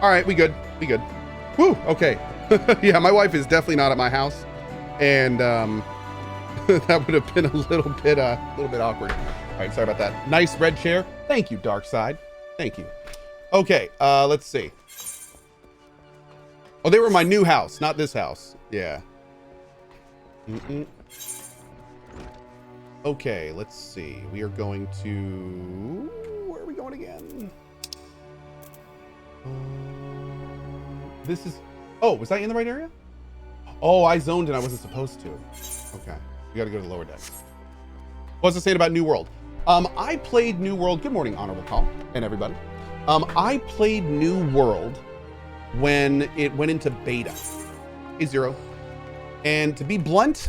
All right, we good. We good. Whew, okay. Yeah, my wife is definitely not at my house. And that would have been a little bit awkward. All right, sorry about that. Nice red chair. Thank you, Dark Side. Thank you. Okay, let's see. Oh, they were my new house, not this house. Yeah. Okay, let's see. We are going to... Where are we going again? This is... Oh, was I in the right area? Oh, I zoned and I wasn't supposed to. Okay. We gotta go to the lower decks. What was I saying about New World? I played New World. Good morning, Honorable Call, and everybody. I played New World when it went into beta. Hey, Zero. And to be blunt,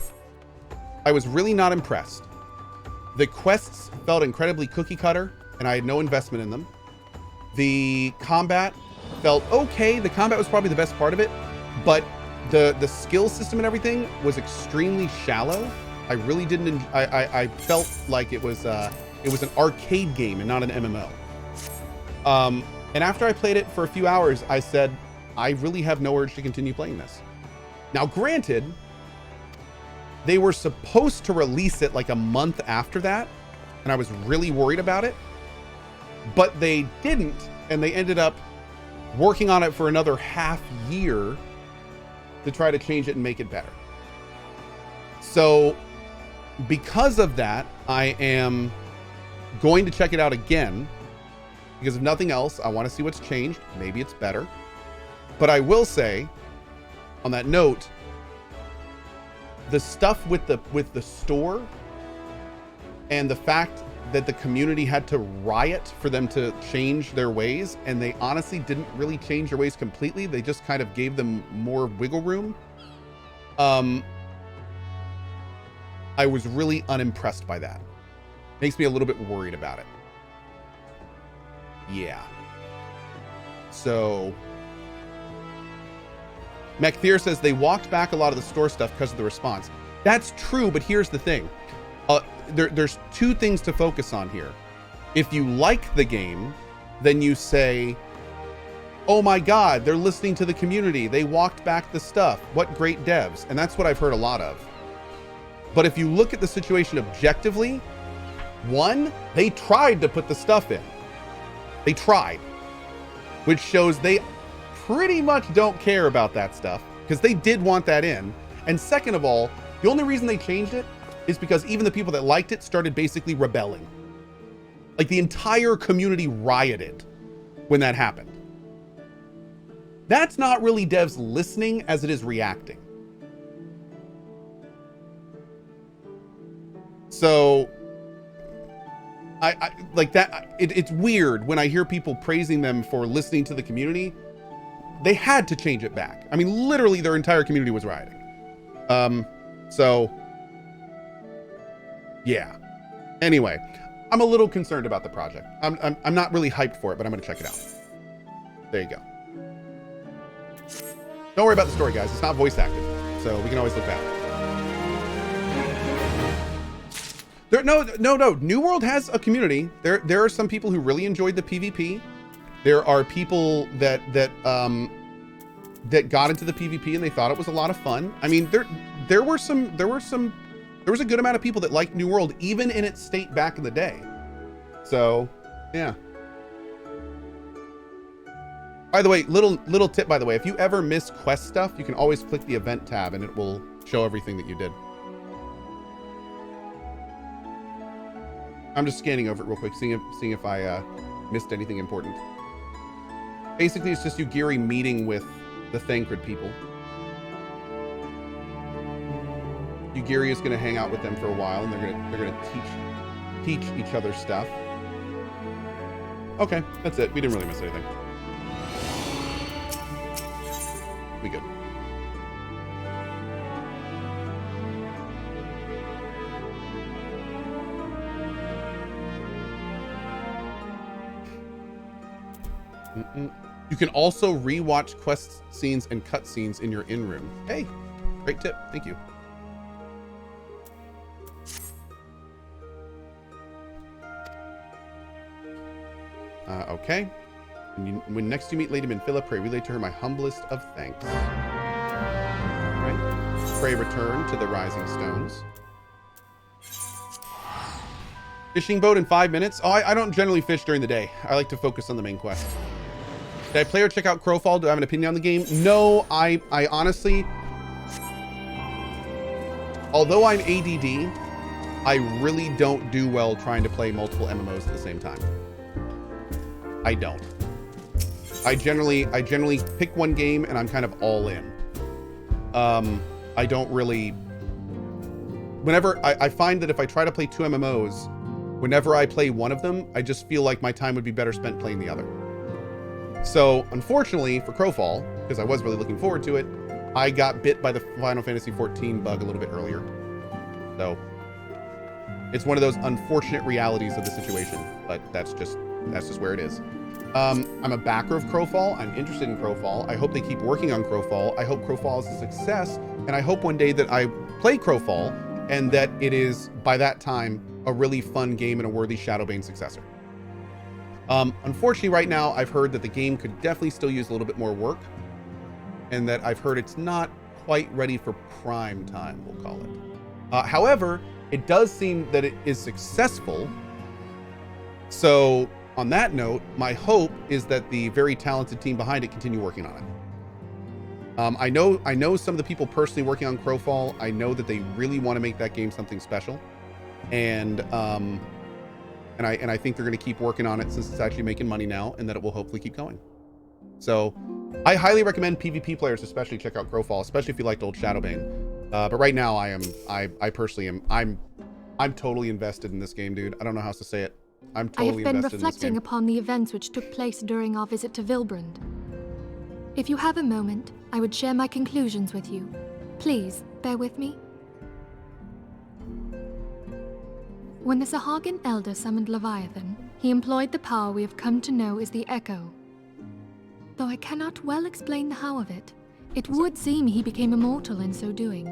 I was really not impressed. The quests felt incredibly cookie cutter, and I had no investment in them. The combat felt okay. The combat was probably the best part of it, but the skill system and everything was extremely shallow. I really didn't. I felt like it was an arcade game and not an MMO. And after I played it for a few hours, I said, I really have no urge to continue playing this. Now, granted, they were supposed to release it like a month after that, and I was really worried about it, but they didn't, and they ended up working on it for another half year to try to change it and make it better. So because of that, I am going to check it out again, because if nothing else, I want to see what's changed. Maybe it's better. But I will say, on that note, the stuff with the store and the fact that the community had to riot for them to change their ways, and they honestly didn't really change their ways completely. They just kind of gave them more wiggle room. I was really unimpressed by that. Makes me a little bit worried about it. Yeah. So McTheer says they walked back a lot of the store stuff because of the response. That's true, but here's the thing. There's two things to focus on here. If you like the game, then you say, oh my God, they're listening to the community. They walked back the stuff. What great devs. And that's what I've heard a lot of. But if you look at the situation objectively, one, they tried to put the stuff in. They tried, which shows they pretty much don't care about that stuff, because they did want that in. And second of all, the only reason they changed it is because even the people that liked it started basically rebelling. Like the entire community rioted when that happened. That's not really devs listening as it is reacting. So I like that. It's weird when I hear people praising them for listening to the community. They had to change it back. I mean, literally their entire community was rioting. So yeah. Anyway, I'm a little concerned about the project. I'm not really hyped for it, but I'm gonna check it out. There you go. Don't worry about the story, guys. It's not voice acted, so we can always look back. No. New World has a community. There are some people who really enjoyed the PvP. There are people that got into the PvP and they thought it was a lot of fun. I mean, there was a good amount of people that liked New World, even in its state back in the day. So, yeah. By the way, little tip, by the way, if you ever miss quest stuff, you can always click the event tab and it will show everything that you did. I'm just scanning over it real quick, seeing if I missed anything important. Basically, it's just Yugiri meeting with the Thancred people. Yugiri is going to hang out with them for a while, and they're gonna teach each other stuff. Okay, that's it. We didn't really miss anything. We good. You can also rewatch quest scenes and cutscenes in your in-room. Hey, great tip. Thank you. Okay. When next you meet Lady Minfilla, pray relay to her my humblest of thanks. Right? Pray return to the Rising Stones. Fishing boat in 5 minutes. Oh, I don't generally fish during the day. I like to focus on the main quest. Did I play or check out Crowfall? Do I have an opinion on the game? No, I honestly, although I'm ADD, I really don't do well trying to play multiple MMOs at the same time. I don't. I generally pick one game and I'm kind of all in. I don't really, whenever I find that if I try to play 2 MMOs, whenever I play one of them, I just feel like my time would be better spent playing the other. So unfortunately for Crowfall, because I was really looking forward to it, I got bit by the Final Fantasy XIV bug a little bit earlier. So it's one of those unfortunate realities of the situation, but that's just where it is. I'm a backer of Crowfall. I'm interested in Crowfall. I hope they keep working on Crowfall. I hope Crowfall is a success, and I hope one day that I play Crowfall and that it is, by that time, a really fun game and a worthy Shadowbane successor. Unfortunately, right now, I've heard that the game could definitely still use a little bit more work, and that I've heard it's not quite ready for prime time, we'll call it. However, it does seem that it is successful. So on that note, my hope is that the very talented team behind it continue working on it. I know some of the people personally working on Crowfall. I know that they really want to make that game something special, and I think they're going to keep working on it since it's actually making money now, and that it will hopefully keep going. So I highly recommend PvP players especially check out Crowfall, especially if you liked old Shadowbane. But right now I personally am, I'm totally invested in this game, dude. I don't know how else to say it. I'm totally invested in this game. I have been reflecting upon the events which took place during our visit to Vilbrand. If you have a moment, I would share my conclusions with you. Please, bear with me. When the Sahagin Elder summoned Leviathan, he employed the power we have come to know as the Echo. Though I cannot well explain the how of it, it would seem he became immortal in so doing.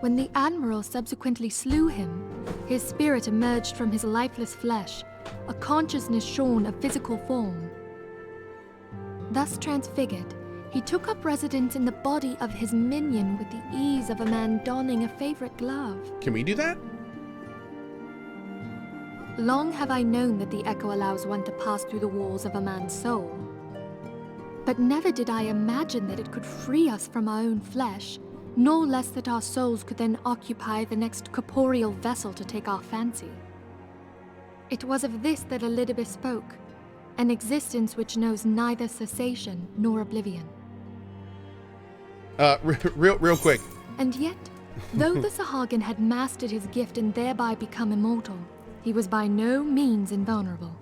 When the Admiral subsequently slew him, his spirit emerged from his lifeless flesh, a consciousness shorn of physical form. Thus transfigured, he took up residence in the body of his minion with the ease of a man donning a favorite glove. Can we do that? Long have I known that the Echo allows one to pass through the walls of a man's soul. But never did I imagine that it could free us from our own flesh, nor less that our souls could then occupy the next corporeal vessel to take our fancy. It was of this that Elidibus spoke, an existence which knows neither cessation nor oblivion. Real quick. And yet, though the Sahagin had mastered his gift and thereby become immortal, he was by no means invulnerable.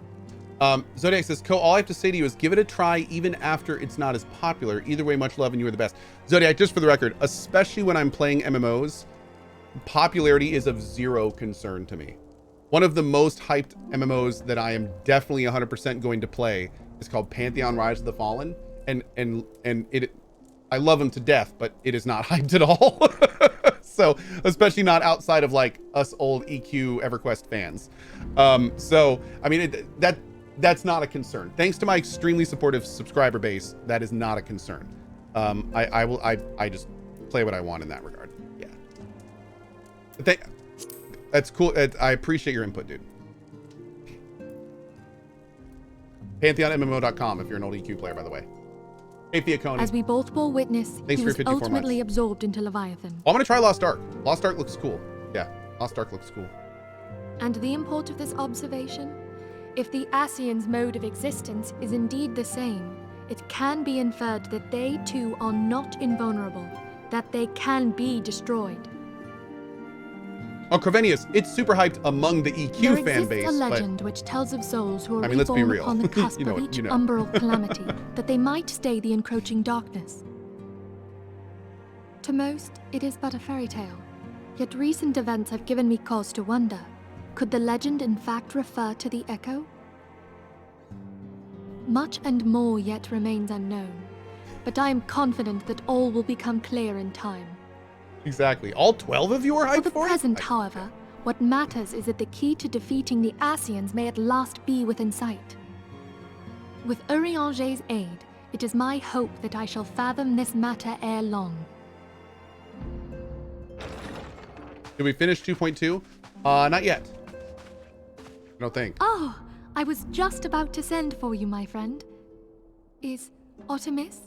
Zodiac says, Cohh, all I have to say to you is give it a try even after it's not as popular. Either way, much love and you are the best. Zodiac, just for the record, especially when I'm playing MMOs, popularity is of zero concern to me. One of the most hyped MMOs that I am definitely 100% going to play is called Pantheon Rise of the Fallen. And it, I love him to death, but it is not hyped at all. So, especially not outside of like us old EQ EverQuest fans. So, I mean, that's not a concern. Thanks to my extremely supportive subscriber base, that is not a concern. I just play what I want in that regard. Yeah. That's cool. I appreciate your input, dude. PantheonMMO.com if you're an old EQ player, by the way. Hey, Fiaconi. As we both bore witness, he was ultimately absorbed into Leviathan. Well, I'm going to try Lost Ark. Lost Ark looks cool. Yeah, Lost Ark looks cool. And the import of this observation? If the Ascians' mode of existence is indeed the same, it can be inferred that they too are not invulnerable, that they can be destroyed. Oh, Crovenius, it's super hyped among the EQ fan base. There exists a legend which tells of souls who are let's be reborn real. upon the cusp of each umbral calamity, that they might stay the encroaching darkness. To most, it is but a fairy tale. Yet recent events have given me cause to wonder, could the legend in fact refer to the Echo? Much and more yet remains unknown, but I am confident that all will become clear in time. Exactly. All 12 of you are hyped for it? For the present, however, What matters is that the key to defeating the Ascians may at last be within sight. With Eorzea's aid, it is my hope that I shall fathom this matter ere long. Did we finish 2.2? Not yet. I don't think. Oh, I was just about to send for you, my friend. Is Artemis?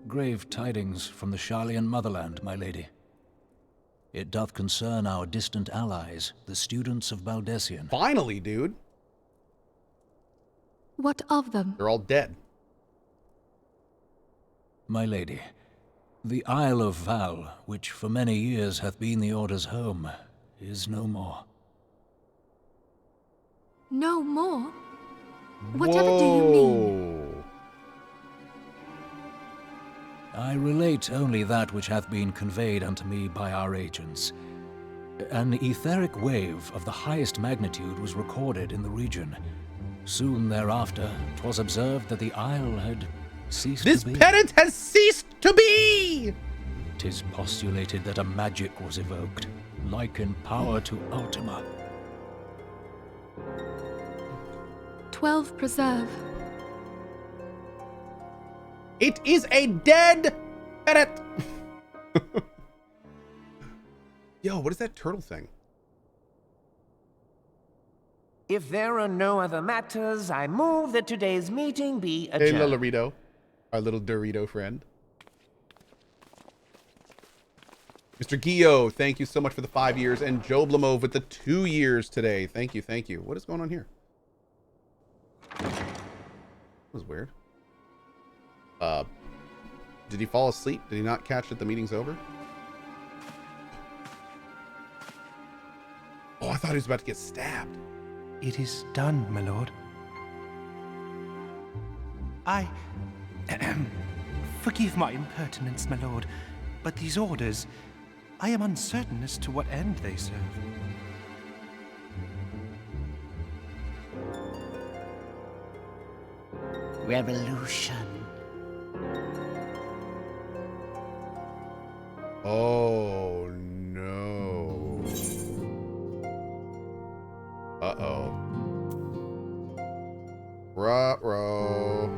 Grave tidings from the Sharlayan motherland, my lady. It doth concern our distant allies, the students of Baldesion. Finally, dude. What of them? They're all dead. My lady, the Isle of Val, which for many years hath been the Order's home, is no more. No more? Whatever do you mean? I relate only that which hath been conveyed unto me by our agents. An etheric wave of the highest magnitude was recorded in the region. Soon thereafter, 'twas observed that the isle had ceased This to be. pedant has ceased to be! 'Tis postulated that a magic was evoked, like in power to Ultima. 12 preserve. It is a dead pedant! Yo, what is that turtle thing? If there are no other matters, I move that today's meeting be Hey, adjourned. little Dorito. Our little Dorito friend. Mr. Gio, thank you so much for the 5 years. And Joe Blamove with the 2 years today. Thank you, thank you. What is going on here? That was weird. Did he fall asleep? Did he not catch that the meeting's over? Oh, I thought he was about to get stabbed. It is done, my lord. I... Forgive my impertinence, my lord, but these orders, I am uncertain as to what end they serve. Revolution. Oh, no. Uh-oh. Ruh-roh.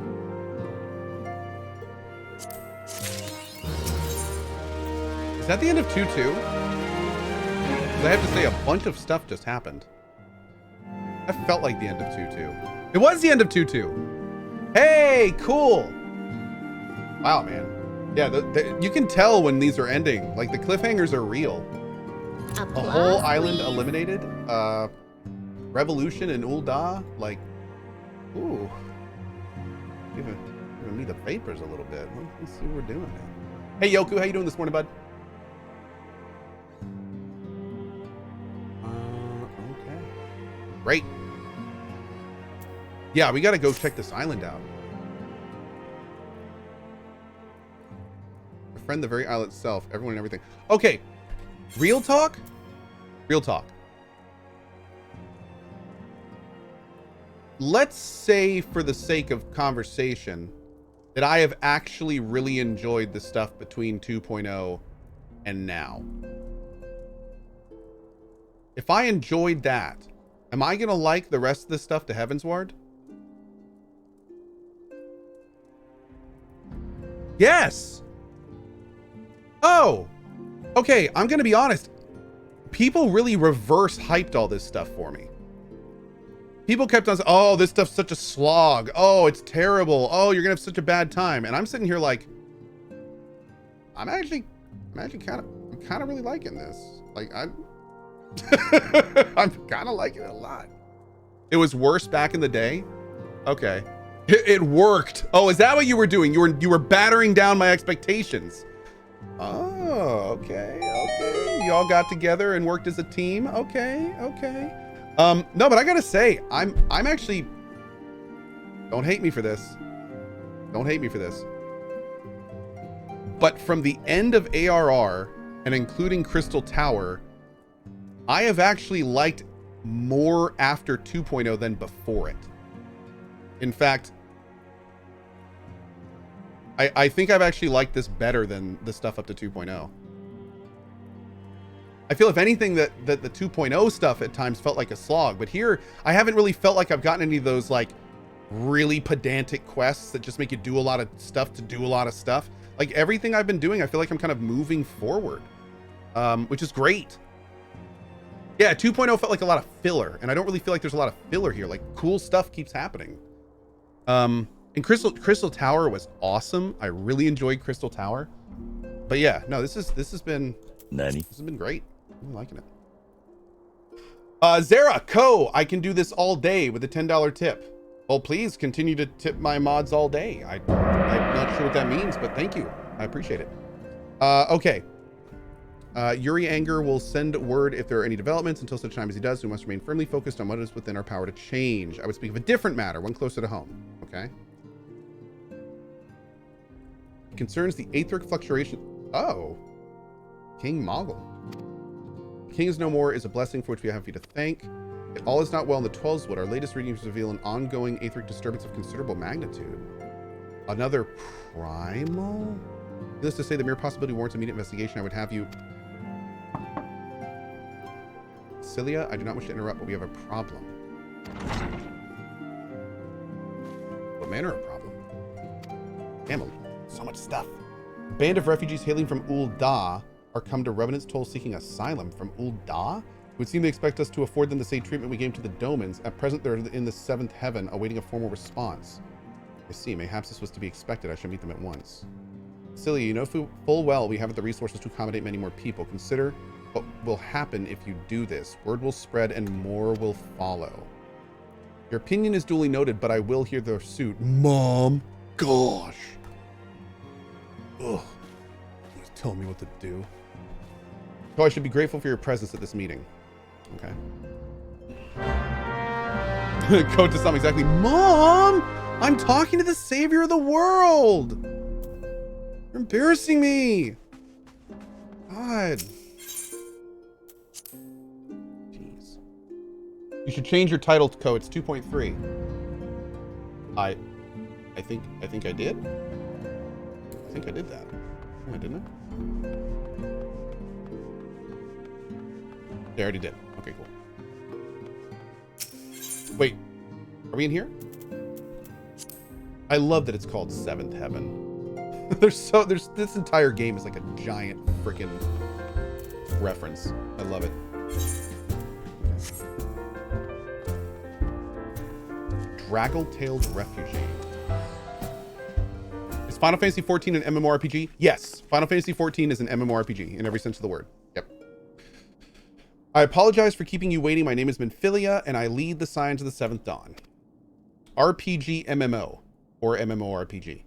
Is that the end of 2-2? Because I have to say a bunch of stuff just happened. That felt like the end of 2-2. It was the end of 2-2. Hey, cool. Wow, man. Yeah, you can tell when these are ending. Like, the cliffhangers are real. A whole island eliminated. Revolution in Uldah. Like, ooh. Giving me the vapors a little bit. Let's see what we're doing, man. Hey, Yoku, how you doing this morning, bud? Okay. Great. Yeah, we gotta go check this island out. Befriend the very island itself, everyone and everything. Okay, real talk? Real talk. Let's say, for the sake of conversation, that I have actually really enjoyed the stuff between 2.0 and now. If I enjoyed that, am I gonna like the rest of this stuff to Heavensward? Yes. Oh, okay. I'm going to be honest. People really reverse hyped all this stuff for me. People kept on saying, oh, this stuff's such a slog. Oh, it's terrible. Oh, you're going to have such a bad time. And I'm sitting here like, I'm actually kind of really liking this. Like, I'm kind of liking it a lot. It was worse back in the day. Okay. It worked. Oh, is that what you were doing? You were battering down my expectations. Oh, okay. You all got together and worked as a team. Okay. No, but I gotta say, I'm actually. Don't hate me for this. Don't hate me for this. But from the end of ARR and including Crystal Tower, I have actually liked more after 2.0 than before it. In fact, I think I've actually liked this better than the stuff up to 2.0. I feel if anything that the 2.0 stuff at times felt like a slog, but here I haven't really felt like I've gotten any of those like really pedantic quests that just make you do a lot of stuff to do a lot of stuff. Like everything I've been doing, I feel like I'm kind of moving forward, which is great. Yeah, 2.0 felt like a lot of filler, and I don't really feel like there's a lot of filler here. Like cool stuff keeps happening. And Crystal Tower was awesome. I really enjoyed Crystal Tower. But yeah, no, this has been great. I'm liking it. Zara, Cohh, I can do this all day with a $10 tip. Well, please continue to tip my mods all day. I'm not sure what that means, but thank you. I appreciate it. Okay. Yuri Anger will send word if there are any developments. Until such time as he does, we must remain firmly focused on what is within our power to change. I would speak of a different matter, one closer to home. Okay. It concerns the aetheric fluctuation. Oh. King Moggle. The king is no more is a blessing for which we have you to thank. If all is not well in the 12's Wood, our latest readings reveal an ongoing aetheric disturbance of considerable magnitude. Another primal? Needless to say, the mere possibility warrants immediate investigation. I would have you... Cilia, I do not wish to interrupt, but we have a problem. What manner of problem? Damn, so much stuff. A band of refugees hailing from Uldah are come to Revenant's Toll seeking asylum from Uldah? It would seem they expect us to afford them the same treatment we gave to the Domans. At present, they're in the 7th heaven, awaiting a formal response. I see. Mayhaps this was to be expected. I should meet them at once. Cilia, you know full well we haven't the resources to accommodate many more people. Consider what will happen if you do this. Word will spread and more will follow. Your opinion is duly noted, but I will hear their suit. Mom, gosh. Ugh. He's telling me what to do. So I should be grateful for your presence at this meeting. Okay. Cohh to some exactly. Mom, I'm talking to the savior of the world. You're embarrassing me. God. Jeez. You should change your title to Cohh. It's 2.3. I think I did. I think I did that. Yeah, didn't I? Yeah, I already did. Okay, cool. Wait, are we in here? I love that it's called 7th Heaven. There's this entire game is like a giant freaking reference. I love it. Draggle-tailed refugee. Is Final Fantasy XIV an MMORPG? Yes, Final Fantasy XIV is an MMORPG in every sense of the word. Yep. I apologize for keeping you waiting. My name is Minfilia, and I lead the Signs of the Seventh Dawn. RPG MMO or MMORPG.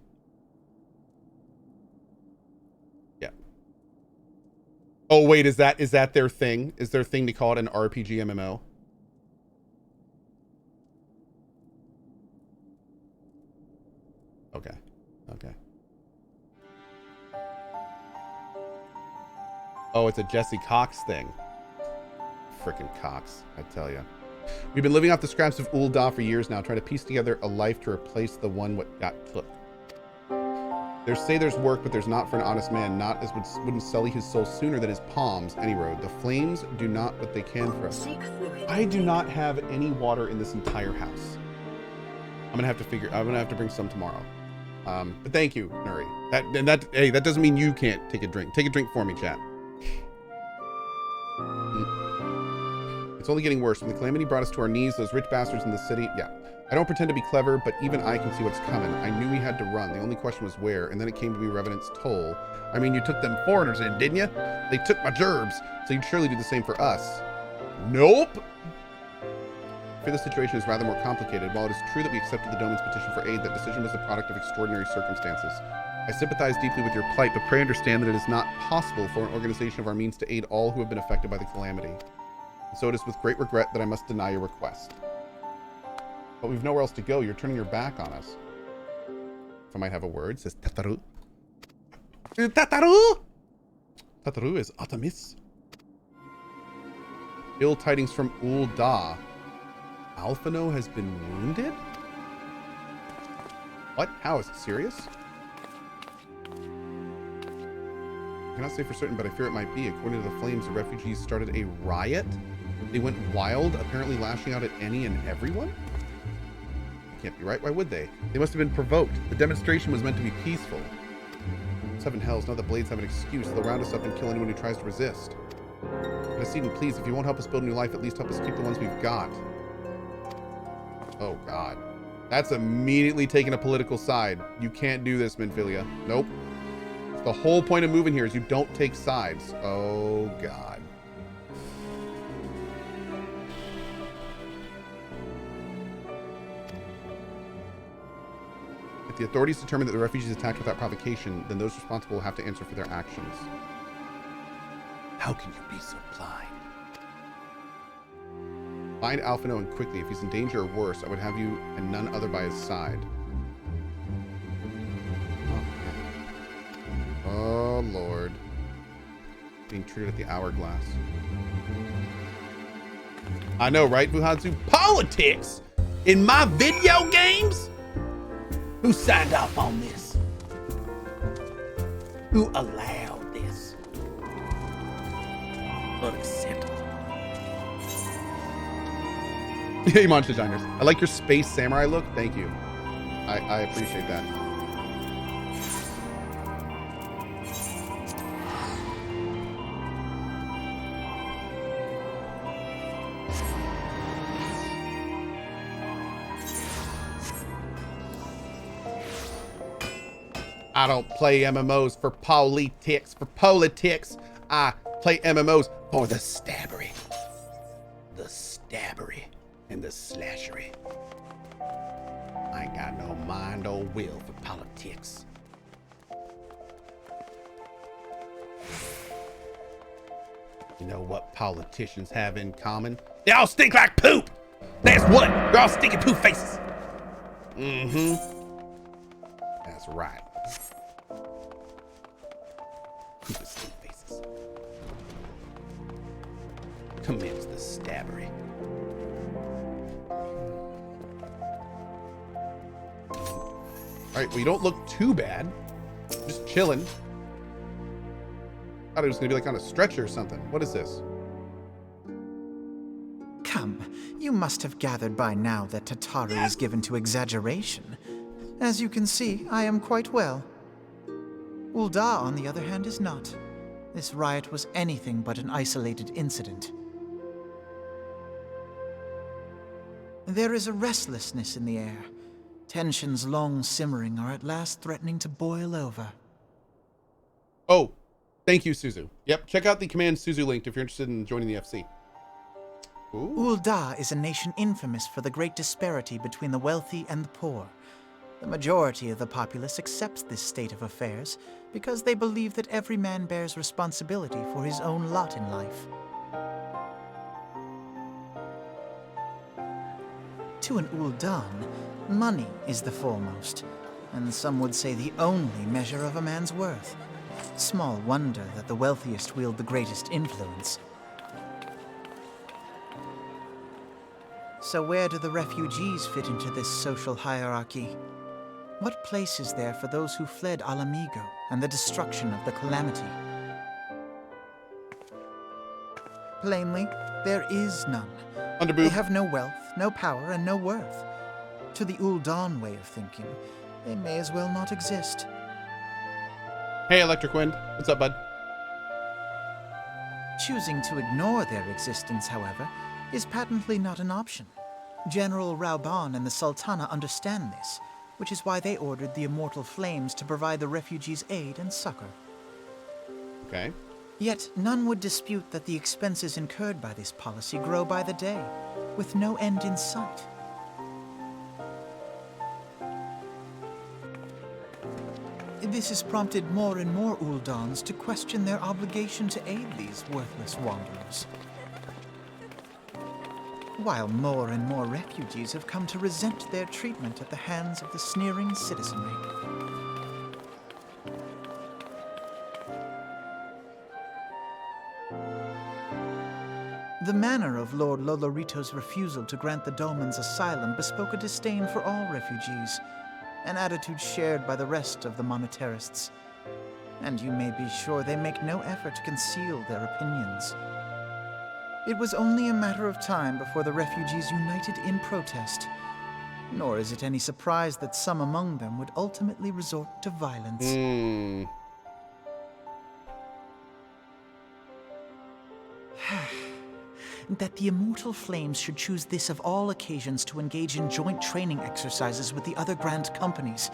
Yeah. Oh wait, is that their thing? Is their thing to call it an RPG MMO? Okay. Okay. Oh, it's a Jesse Cox thing. Frickin' Cox, I tell ya. We've been living off the scraps of Uldah for years now, trying to piece together a life to replace the one what got took. There's work, but there's not for an honest man, not as wouldn't sully his soul sooner than his palms, any road. The flames do not what they can for us. I do not have any water in this entire house. I'm gonna have to bring some tomorrow. But thank you, Nuri. Hey, that doesn't mean you can't take a drink. Take a drink for me, chat. It's only getting worse. When the calamity brought us to our knees, those rich bastards in the city... Yeah. I don't pretend to be clever, but even I can see what's coming. I knew we had to run. The only question was where, and then it came to be Revenant's Toll. I mean, you took them foreigners in, didn't you? They took my gerbs, so you'd surely do the same for us. Nope! I fear the situation is rather more complicated. While it is true that we accepted the Doman's petition for aid, that decision was the product of extraordinary circumstances. I sympathize deeply with your plight, but pray understand that it is not possible for an organization of our means to aid all who have been affected by the calamity. And so it is with great regret that I must deny your request. But we've nowhere else to go. You're turning your back on us. If I might have a word, says Tataru. Tataru! Tataru is Atamis. Ill tidings from Uldah. Alphino has been wounded? What? How? Is it serious? I cannot say for certain, but I fear it might be. According to the Flames, the refugees started a riot. They went wild, apparently lashing out at any and everyone? That can't be right. Why would they? They must have been provoked. The demonstration was meant to be peaceful. Seven hells, now the blades have an excuse. They'll round us up and kill anyone who tries to resist. Hasidin, please, if you won't help us build a new life, at least help us keep the ones we've got. Oh, God. That's immediately taking a political side. You can't do this, Minfilia. Nope. The whole point of moving here is you don't take sides. Oh, God. If the authorities determine that the refugees attacked without provocation, then those responsible will have to answer for their actions. How can you be so blind? Find Alphino and quickly. If he's in danger or worse, I would have you and none other by his side. Oh, Lord. Being treated at the hourglass. I know, right, Fuhansu? Politics! In my video games? Who signed off on this? Who allowed this? Unacceptable. Hey, Monster Diners. I like your space samurai look. Thank you. I appreciate that. I don't play MMOs for politics. I play MMOs for the stabbery. The stabbery and the slashery. I ain't got no mind or will for politics. You know what politicians have in common? They all stink like poop! That's what! They're all stinky poop faces! Mm-hmm. That's right. Poop stink faces. Commence the stabbery. Alright, well, you don't look too bad. Just chilling. Thought it was gonna be like on a stretcher or something. What is this? Come, you must have gathered by now that Tatari is given to exaggeration. As you can see, I am quite well. Uldah, on the other hand, is not. This riot was anything but an isolated incident. There is a restlessness in the air. Tensions long simmering are at last threatening to boil over. Oh, thank you, Suzu. Yep, check out the Command Suzu link if you're interested in joining the FC. Ooh. Uldah is a nation infamous for the great disparity between the wealthy and the poor. The majority of the populace accepts this state of affairs because they believe that every man bears responsibility for his own lot in life. To an Uldan, money is the foremost, and some would say the only measure of a man's worth. Small wonder that the wealthiest wield the greatest influence. So where do the refugees fit into this social hierarchy? What place is there for those who fled Alamigo and the destruction of the Calamity? Plainly, there is none. Underboob. They have no wealth, no power, and no worth. To the Uldan way of thinking, they may as well not exist. Hey, Electric Wind. What's up, bud? Choosing to ignore their existence, however, is patently not an option. General Rauban and the Sultana understand this, which is why they ordered the Immortal Flames to provide the refugees aid and succor. Okay. Yet none would dispute that the expenses incurred by this policy grow by the day, with no end in sight. This has prompted more and more Uldans to question their obligation to aid these worthless wanderers. While more and more refugees have come to resent their treatment at the hands of the sneering citizenry. The manner of Lord Lolorito's refusal to grant the Dolmens asylum bespoke a disdain for all refugees, an attitude shared by the rest of the monetarists. and you may be sure they make no effort to conceal their opinions. It was only a matter of time before the refugees united in protest, nor is it any surprise that some among them would ultimately resort to violence. That the immortal flames should choose this of all occasions to engage in joint training exercises with the other grand companies.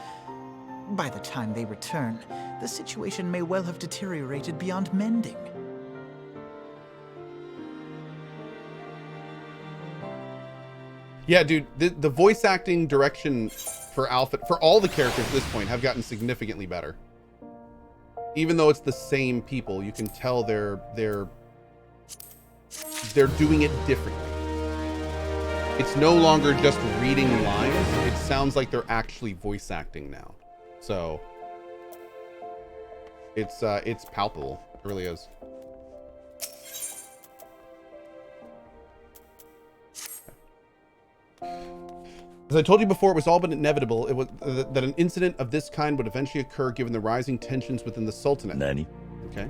By the time they return, the situation may well have deteriorated beyond mending. Yeah, dude, the voice acting direction for Alpha, for all the characters at this point, have gotten significantly better. Even though it's the same people, you can tell they're doing it differently. It's no longer just reading lines. It sounds like they're actually voice acting now. So it's palpable. It really is. As I told you before, it was all but inevitable that an incident of this kind would eventually occur given the rising tensions within the Sultanate. Nani? Okay.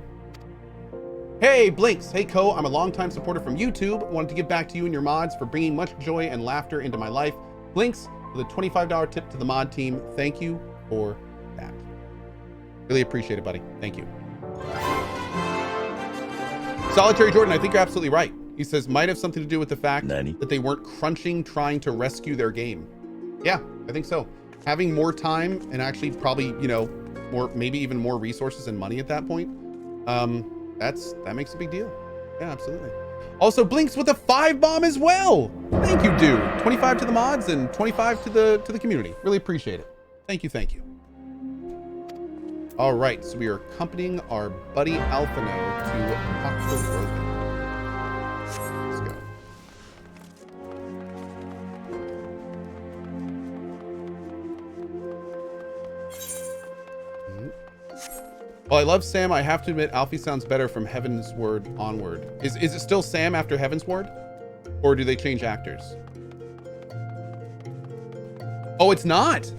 Hey, Blinks. Hey, Cohh. I'm a longtime supporter from YouTube. Wanted to give back to you and your mods for bringing much joy and laughter into my life. Blinks, with a $25 tip to the mod team. Thank you for that. Really appreciate it, buddy. Thank you. Solitary Jordan, I think you're absolutely right. He says, might have something to do with the fact that they weren't crunching trying to rescue their game. Yeah, I think so. Having more time and actually probably, you know, maybe even more resources and money at that point. That makes a big deal. Yeah, absolutely. Also, Blinks with a 5 bomb as well. Thank you, dude. 25 to the mods and 25 to the community. Really appreciate it. Thank you, thank you. All right, so we are accompanying our buddy Alphino to Cohh. Let's go. Well, I love Sam. I have to admit, Alfie sounds better from Heaven's Word onward. Is it still Sam after Heaven's Word? Or do they change actors? Oh, it's not.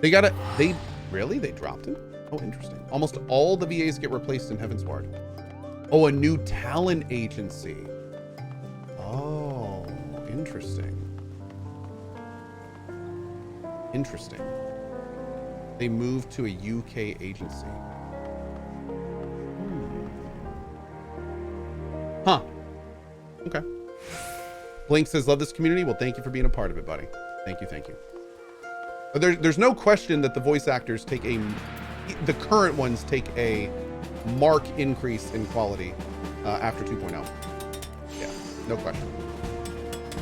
They really? They dropped him? Oh, interesting. Almost all the VAs get replaced in Heaven's Word. Oh, a new talent agency. Oh, interesting. Interesting. They moved to a UK agency. Huh. Okay. Blink says, love this community. Well, thank you for being a part of it, buddy. Thank you, thank you. But there's no question that the voice actors the current ones take a mark increase in quality after 2.0. Yeah, no question.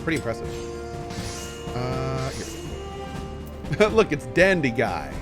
Pretty impressive. Here. Look, it's Dandy Guy.